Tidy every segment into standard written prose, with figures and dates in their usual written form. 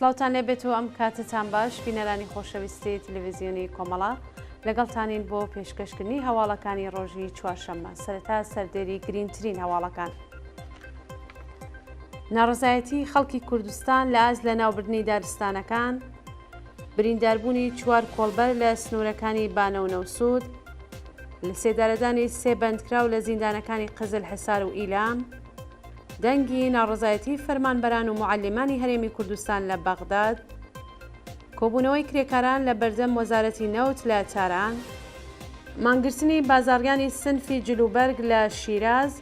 سلااوتان لێبێت و ئەم کاتتان باش بینەرانی خۆشەویستی تەلەڤیزیۆنی کۆمەڵا لەگەڵتانین بۆ پێشکەشکردنی هەواڵەکانی ڕۆژی چوارشەممە سەرەتا سەردێری گرنگترین هەواڵەکان. ناڕزایەتی خەڵکی کوردستان لە ئاز لە ناوبردنی دارستانەکان، برینداربوونی چوار کۆڵبەر لە سنوورەکانی بانە و نەوسود، لە سێدارەدانی سێ بەندکراو لە زیندانەکانی قزل حسار و ئیلام، دەنگی ناڕزایەتی فەرمانبەران و معلمانی هەرێمی کوردستان لە بەغداد، کۆبوونەوەی کرێکاران لە بەردەم وەزارەتی نەوت لە تاران، مانگرتنی بازاڕیانی سنفی جلوبەرگ لە شیراز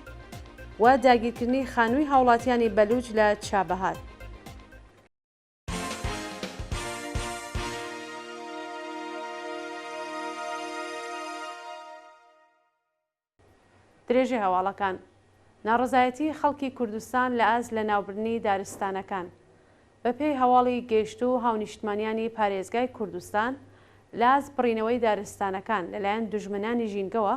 و داگیرکردنی خانووی هاوڵاتیانی بەلوچ لە چابەهار. درێژی هەواڵەکان. ناڕزایەتی خەڵکی کوردستان لە ئاز لە ناوبردنی دارستانەکان بەپێی هەواڵی گەیشت و هاونیشتمانیانی پارێزگای کوردستان لە ئاز بڕینەوەی دارستانەکان لەلایەن دوژمنانی ژینگەوە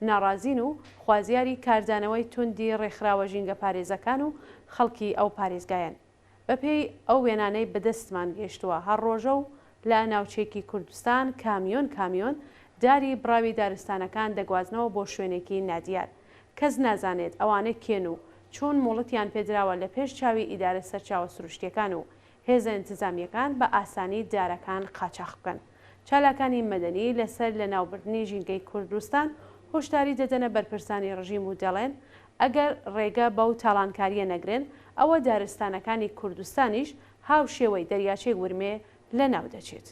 ناڕازین و خوازیاری کاردانەوەی توندی ڕێکخراوە ژینگە پارێزەکان و خەڵکی ئەو پارێزگایان بەپێی ئەو وێنانەی بەدەستمان گەیشتووە هەر ڕۆژە و لە ناوچێکی کوردستان کامیۆن داری بڕاوی دارستانەکان دەگوازنەوە بۆ شوێنێکی نادیار. کەس نازانێت ئەوانە کێن و چۆن مۆڵەتیان پێدراوە لە پێش چاوی ئیدارە سەرچاوە سروشتیەکان و هێزە ئینتزامیەکان بە ئاسانی دارەکان قاچاق بکەن. چالاکانی مەدەنی لەسەر لە ناوبردنی ژینگەی کوردستان هۆشداری دەدەنە بەرپرسانی ڕژیم و دەڵێن ئەگەر ڕێگە بەو تاڵانکاریە نەگرن ئەوە دارستانەکانی کوردستانیش هاو شێوەی دەریاچەی ورمێ لە ناو دەچێت.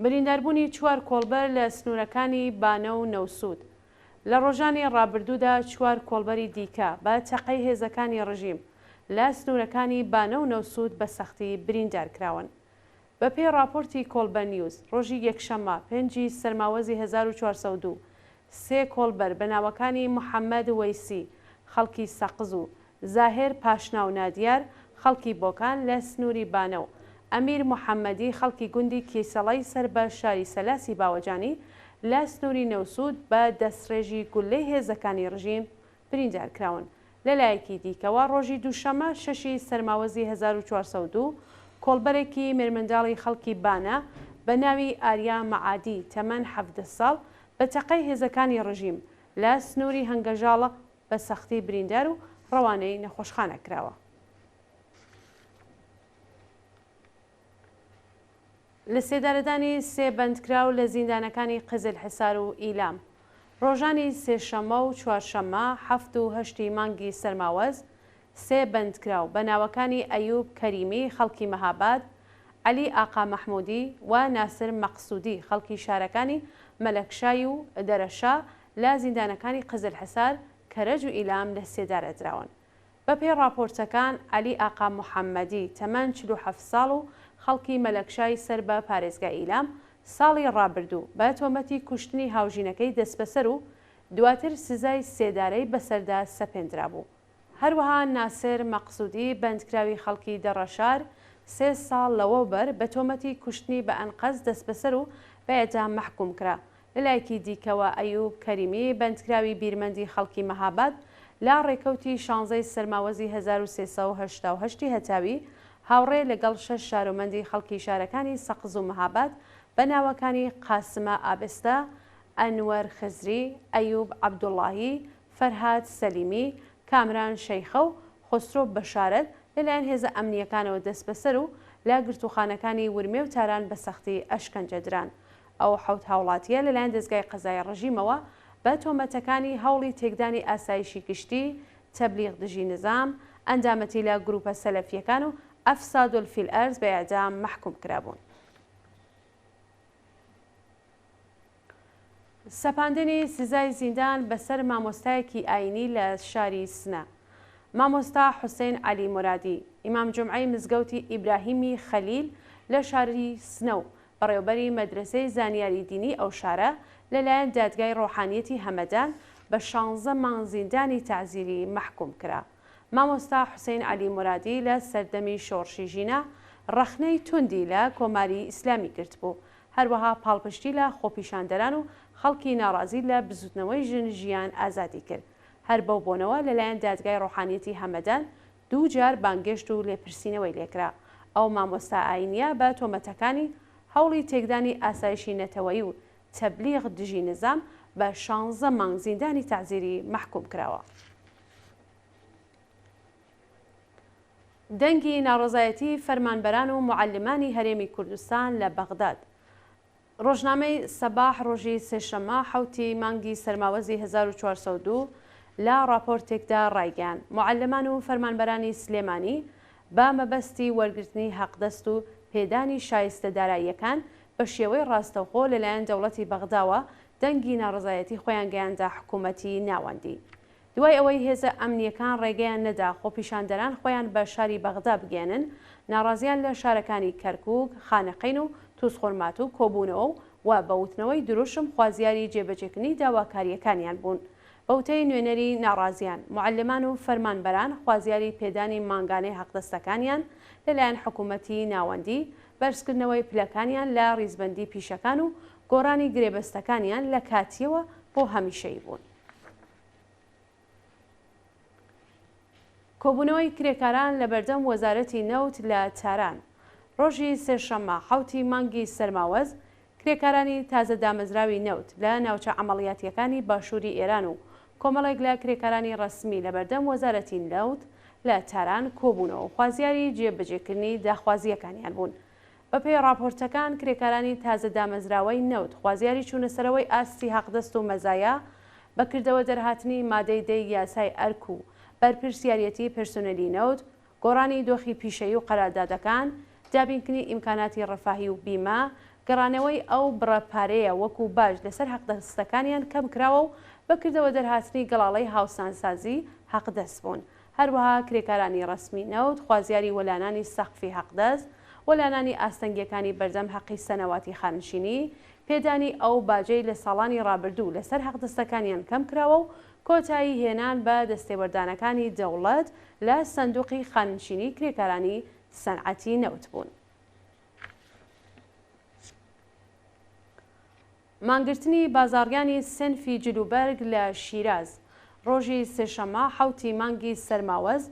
برینداربوونی چوار کۆڵبەر لە سنوورەکانی بانە و نەوسود. لە ڕۆژانی ڕابردوودا چوار کۆڵبەری دیکە بە تەقەی هێزەکانی ڕژیم لە سنوورەکانی بانە و نەوسود بە سەختی بریندار کراون. بەپێی راپۆرتی کۆڵبەر نیوز ڕۆژی یەکشەممە 5 سەرماوەزی 1402 سێ کۆڵبەر بە ناوەکانی محەممەد وەیسی خەڵکی سەقز و زاهێر پاشنا و نادیار خەڵکی بۆکان لە سنووری بانە و ئەمیر محەممەدی خەڵکی گوندی کیسەڵی سەر بە شاری سەلاسی باوەجانی لە سنووری نەوسود بە دەستڕێژی گولەی هێزەکانی ڕژیم بریندار کراون. لەلایەکی دیکەوە ڕۆژی دووشەمە 6 سەرماوەزی 1402 کۆڵبەرێکی مێرمەنداڵی خەڵکی بانە بە ناوی ئاریا مەعادی تەمەن 17 ساڵ بە تەقەی هێزەکانی ڕژیم لە سنووری هەنگەژاڵە بە سەختی بریندار و ڕەوانەی نەخۆشخانە کراوە. لە سێدارەدانی سێ بەندکراو لە زیندانەکانی قزل حسار و ئیلام ڕۆژانی سێشەممە و چوارشەممە 7 و 8 مانگی سەرماوەز سێ بەندکراو بە ناوەکانی ئەیوب کەریمی خەڵکی مەهاباد، عەلی ئاقا مەحموودی و ناسر مەقسوودی خەڵکی شارەکانی مەلەکشای و دەرەشا لە زیندانەکانی قزل حسار، کەرەج و ئیلام لە سێدارە دراون. بەپێی راپۆرتەکان عەلی ئاقا محەممەدی تەمەن 47 ساڵ و خەڵکی مەلەکشای سەر بە پارێزگای ئیلام ساڵی ڕابردوو بە تۆمەتی کوشتنی هاوژینەکەی دەست بەسەر و دواتر سزای سێدارەی بەسەردا سەپێنرا بوو. هەروەها ناسر مەقسوودی بەندکراوی خەڵکی دەڕەشار 3 ساڵ لەوەبەر بە تۆمەتی کوشتنی بە ئەنقەز دەست بەسەر و بە ئێدام مەحکوم کرا. لەلایەکی دیکەوە ئەیوب کەریمی بەندکراوی بیرمەندی خەڵکی مەهاباد لا ڕێکەوتی 16 سەرماوەزی 1388 هەتاوی هاوڕێ لەگەڵ 6 شارۆمەندی خەڵکی شارەکانی سەقز و مەهاباد بە ناوەکانی قاسمە ئابستا، ئەنوەر خزری، ئەیوب عەبدوڵڵاهی، فەرهاد سەلیمی، کامران شەیخە و خۆسرۆ بەشارەت لەلایەن هێزە ئەمنیەکانەوە دەست بەسەر و لا گرتوخانەکانی ورمێ و تاران بە سەختی ئەشکەنجەدران. ئەو حەوت هاوڵاتیە لەلایەن دەستگای قەزای ڕژیمەوە بە تۆمەتەکانی هەوڵی تێکدانی ئاسایشی گشتی، تەبلیغ دژی نظام، ئەندامەتی لە گروپە سەلەفیەکان و ئەفساد فیل ئەرز بە ئیعدام مەحکوم کرابوون. سەپاندنی سزای زیندان بەسەر مامۆستایەکی ئاینی لە شاری سنە. مامۆستا حوسێن عەلی مورادی ئیمام جومعەی مزگەوتی ئیبراهیمی خەلیل لە شاری سنە و بەڕێوەبەری مەدرسەی زانیاری دینی ئەو شارە لەلایەن دادگای ڕۆحانیەتی هەمەدان بە 16 مانگ زیندانی تەعزیری مەحکوم کرا. مامۆستا حوسێن عەلی مورادی لە سەردەمی شۆڕشی ژینە ڕەخنەی توندی لە کۆماری ئیسلامی گرت بوو. هەروەها پاڵپشتی لە خۆپیشاندەران و خەڵکی ناڕازی لە بزوتنەوەی ژیان ئازادی کرد. هەر بەو بۆنەوە لەلایەن دادگای ڕۆحانیەتی هەمەدان دوو جار بانگێشت و لێپرسینەوەی لێکرا. ئەو مامۆستا ئاینیە بە تۆمەتەکانی هەوڵی تێکدانی ئاسایشی نەتەوەیی و تەبلیغ دژی نظام بە 16 مانگ زیندانی تعزیری محکوم کراوە. دەنگی ناڕزایەتی فەرمانبەران و معلمانی هەرێمی کوردستان لە بەغداد. ڕۆژنامەی سەباح ڕۆژی سێشەممە حوتی مانگی سەرماوەزی 1402 لە راپۆرتێکدا ڕایگەیاند معلمان و فەرمانبەرانی سلێمانی بە مەبەستی وەرگرتنی حەقدەست و پێدانی شایستە داراییەکان بە شێوەی ڕاستەوخۆ لەلایەن دەوڵەتی بەغداوە دەنگی ناڕزایەتی خۆیان گەیاندا حکوومەتی ناوەندی. دوای ئەوەی هێزە ئەمنیەکان ڕێگەیان نەدا خۆپیشاندەران خۆیان بە شاری بەغدا بگێنن، ناڕازیان لە شارەکانی کەرکووک، خانەقین و تووسخۆرمات و کۆبوونەوە و بەوتنەوەی دروشم خوازیاری جێبەجێکردنی داواکاریەکانیان بوون. بەوتەی نوێنەری ناڕازیان، معلمان و فەرمانبەران خوازیاری پێدانی مانگانەی حەقدەستەکانیان لەلایەن حکوومەتی ناوەندی، بەرزکردنەوەی پلەکانیان لە ڕیزبەندی پیشەکان و گۆڕانی گرێبەستەکانیان لە کاتیەوە بۆ هەمیشەی بوون. کۆبوونەوەی کرێکاران لە بەردەم وەزارەتی نەوت لە تاران. ڕۆژی سێشەممە حوتی مانگی سەرماوەز کرێکارانی تازە دامەزراوی نەوت لە ناوچە عەمەڵیاتیەکانی باشووری ئێران و کۆمەڵێک لە کرێکارانی ڕەسمی لە بەردەم وەزارەتی نەوت لە تاران کۆبوونەوە و خوازیاری جێبەجێکردنی داخوازیەکانیان بوون. بەپێی راپۆرتەکان کرێکارانی تازە دامەزراوەی نەوت خوازیاری چوونەسەرەوەی ئاستی حەقدەست و مەزایە بەکردەوە دەرهاتنی مادەی 10 یاسای ئەرک و بەرپرسیارەتی پرسۆنەلی نەوت، گۆڕانی دۆخی پیشەیی و قەراردادەکان، دابینکردنی ئیمکاناتی ڕەفاهی و بیمە، گەڕانەوەی ئەو بڕەپارەیە وەکو باش لەسەر حەقدەستەکانیان کەم کراوە و بەکردەوە دەرهاتنی گەڵاڵەی هاوسانسازی حەقدەست بوون. هەروەها کرێکارانی ڕەسمی نەوت خوازیاری وەلانانی سەقفی حەقدەست، وەلانانی ئاستەنگیەکانی بەردەم حەقی سەنەواتی خانشینی، پێدانی ئەو باجەی لە ساڵانی ڕابردوو لەسەر حەقدەستەکانیان کەم کراوە و کۆتایی هێنان بە دەستێوەردانەکانی دەوڵەت لە سندوقی خانشینی کرێکارانی سەنعەتی نەوت بوون. مانگرتنی بازاڕیانی سنفی جلوبەرگ لە شیراز. ڕۆژی سێشەممە حوتی مانگی سەرماوەز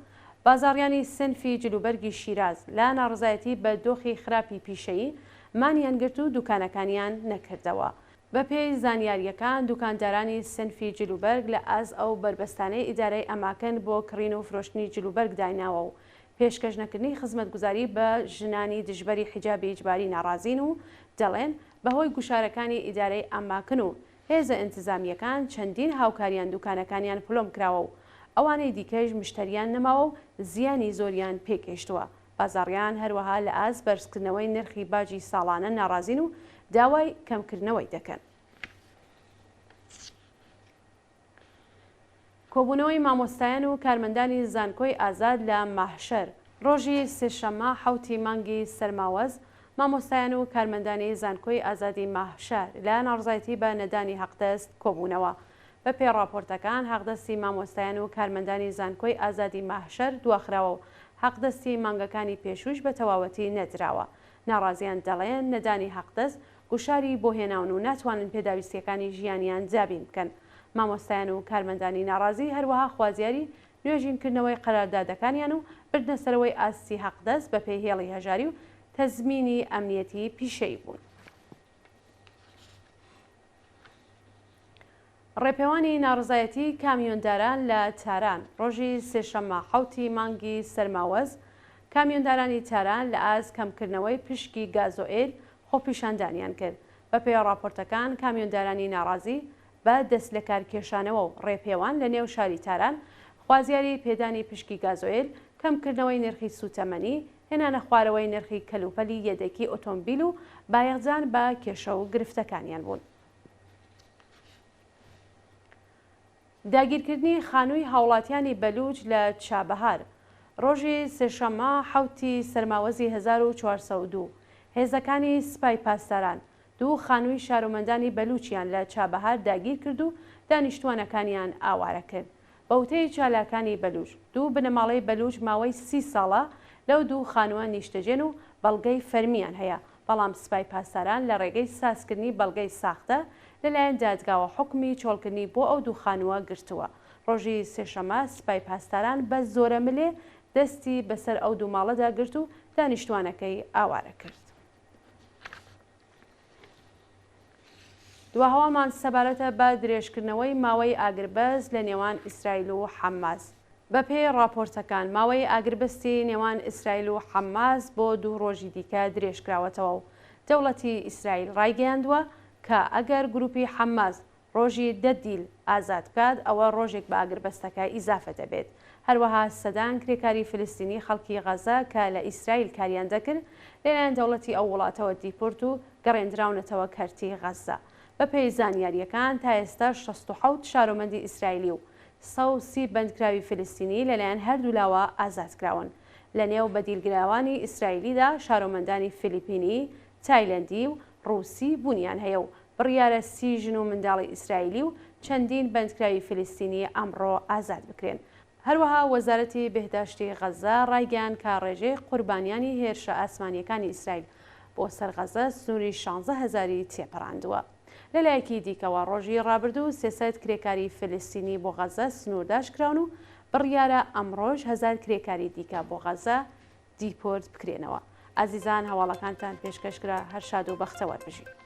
بازاڕیانی سنفی جلوبەرگی شیراز لە ناڕزایەتی بە دۆخی خراپی پیشەیی مانیان گرت و دوکانەکانیان نەکردەوە. بە پێی زانیاریەکان دوکاندارانی سنفی جلوبەرگ لە ئاز ئەو بربەستانەی ئیدارەی ئەماکن بۆ کڕین و فرۆشتنی جلوبەرگ دایناوە و پێشکەش نەکردنی خزمەتگوزاری بە ژنانی دژبەری حیجابی ئیجباری ناڕازین و دەڵێن بەهۆی گوشارەکانی ئیدارەی ئەماکن و هێزە ئینتزامیەکان چەندین هاوکاریان دوکانەکانیان پلۆم کراوە و ئەوانەی دیکەش مشتریان نەماوە و زیانی زۆریان پێکێشتووە. بازاڕیان هەروەها لە ئاز بەرزکردنەوەی نرخی باجی ساڵانە ناڕازین و داوای کەمکردنەوەی دەکەن. کۆبوونەوەی مامۆستایان و کارمەندانی زانکۆی ئازاد لە ماحشەر. ڕۆژی سێشەممە حوتی مانگی سەرماوەز مامۆستایان و کارمەندانی زانکۆی ئازادی ماحشەر لە ناڕزایەتی بە نەدانی حەقدەست کۆبوونەوە. بە پێی راپۆرتەکان حەقدەستی مامۆستایان و کارمەندانی زانکۆی ئازادی ماحشەر دواخراوە و حەقدەستی مانگەکانی پێشوش بە تەواوەتی نەدراوە. ناڕازیان دەڵێن نەدانی حەقدەست گوشاری بۆ هێناون و ناتوانن پێداویستیەکانی ژیانیان جابین بکەن. مامۆستایان و کارمەندانی ناڕازی هەروەها خوازیاری نوێژینکردنەوەی قەراردادەکانیان و بردنەسەرەوەی ئاستی حەقدەست بە پێی هێڵی هەژاری و تەزمینی ئەمنیەتی پیشەی بوون. ڕێپێوانی ناڕزایەتی کامیۆنداران لە تاران. ڕۆژی سێشەممە حوتی مانگی سەرماوەز کامیۆندارانی تاران لە ئاز کەمکردنەوەی پشکی گازۆئیل خۆپیشاندانیان کرد. بە پێی راپۆرتەکان کامیۆندارانی ناڕازی بە دەست لە کارکێشانەوە و ڕێپێوان لە نێو شاری تاران خوازیاری پێدانی پشکی گازۆئیل، کەمکردنەوەی نرخی سوتەمەنی، هێنانە خوارەوەی نرخی کەلوپەلی یەدەکی ئۆتۆمبیل و بایەخجان بە کێشە و گرفتەکانیان بوون. داگیرکردنی خانووی هاوڵاتیانی بەلوچ لە چابەهار. ڕۆژی سێشەممە حوتی سەرماوەزی 1402 هێزەکانی سپای پاسداران دوو خانووی شارۆمەندانی بەلوچیان لە چابەهار داگیر کرد و دانیشتوانەکانیان ئاوارە کرد. بەوتەی چالاکانی بەلوچ دوو بنەماڵەی بەلوچ ماوەی 30 ساڵە لەو دوو خانووە نیشتەجێن و بەڵگەی فەرمیان هەیە، بەڵام سپای پاسداران لە ڕێگەی سازکردنی بەڵگەی ساختە لەلایەن دادگاوە حکمی چۆڵکردنی بۆ ئەو دوو خانووە گرتووە. ڕۆژی سێشەممە سپای پاسداران بە زۆرە ملێ دەستی بەسەر ئەو دوو ماڵەدا گرت و دانیشتوانەکەی ئاوارە کرد. دوا هەواڵمان سەبارەتە بە درێژکردنەوەی ماوەی ئاگربەز لە نێوان ئیسرائیل و حەماس. بەپێی راپۆرتەکان ماوەی ئاگربەستی نێوان ئیسرائیل و حەماس بۆ 2 ڕۆژی دیکە درێژکراوەتەوە و دەوڵەتی ئیسرائیل ڕایگەیاندووە کە ئەگەر گروپی حەماس ڕۆژی 10 دیل ئازاد بکات ئەوە ڕۆژێک بە ئاگربەستەکە ئیزافە دەبێت. هەروەها سەدان کرێکاری فلستینی خەڵکی غەزە کە لە ئیسرائیل کاریان دەکرد لەلایەن دەوڵەتی ئەو وڵاتەوە دیپۆرت و گەڕێنراونەتەوە کەرتی غەزە. بەپێی زانیاریەکان تا ئێستا 67 شارۆمەندی ئیسرائیلی و 130 بەندکراوی فلستینی لەلایەن هەردوو لاوە ئازادکراون. لە نێو بەدیلگراوانی ئیسرائیلیدا شارۆمەندانی فیلیپینی، تایلەندی و ڕووسی بوونیان هەیە و بڕیارە 30 ژن و منداڵی ئیسرائیلی و چەندین بەندکراوی فلستینی ئەمڕۆ ئازاد بکرێن. هەروەها وەزارەتی بەهداشتی غەزە ڕایگەیاند کە ڕێژەی قوربانیانی هێرشە ئاسمانیەکانی ئیسرائیل بۆ سەر غەزە سنووری 16,000 تێپەڕاندووە. لەلایەکی دیکەوە ڕۆژی ڕابردوو 300 کرێکاری فلستینی بۆ غەزە سنوورداشکراون و بڕیارە ئەمڕۆژ 1000 کرێکاری دیکە بۆ غەزە دیپۆرت بکرێنەوە. ئازیزان هەواڵەکانتان پێشکەشکرا هەر شاد و بەختەوەر بژین.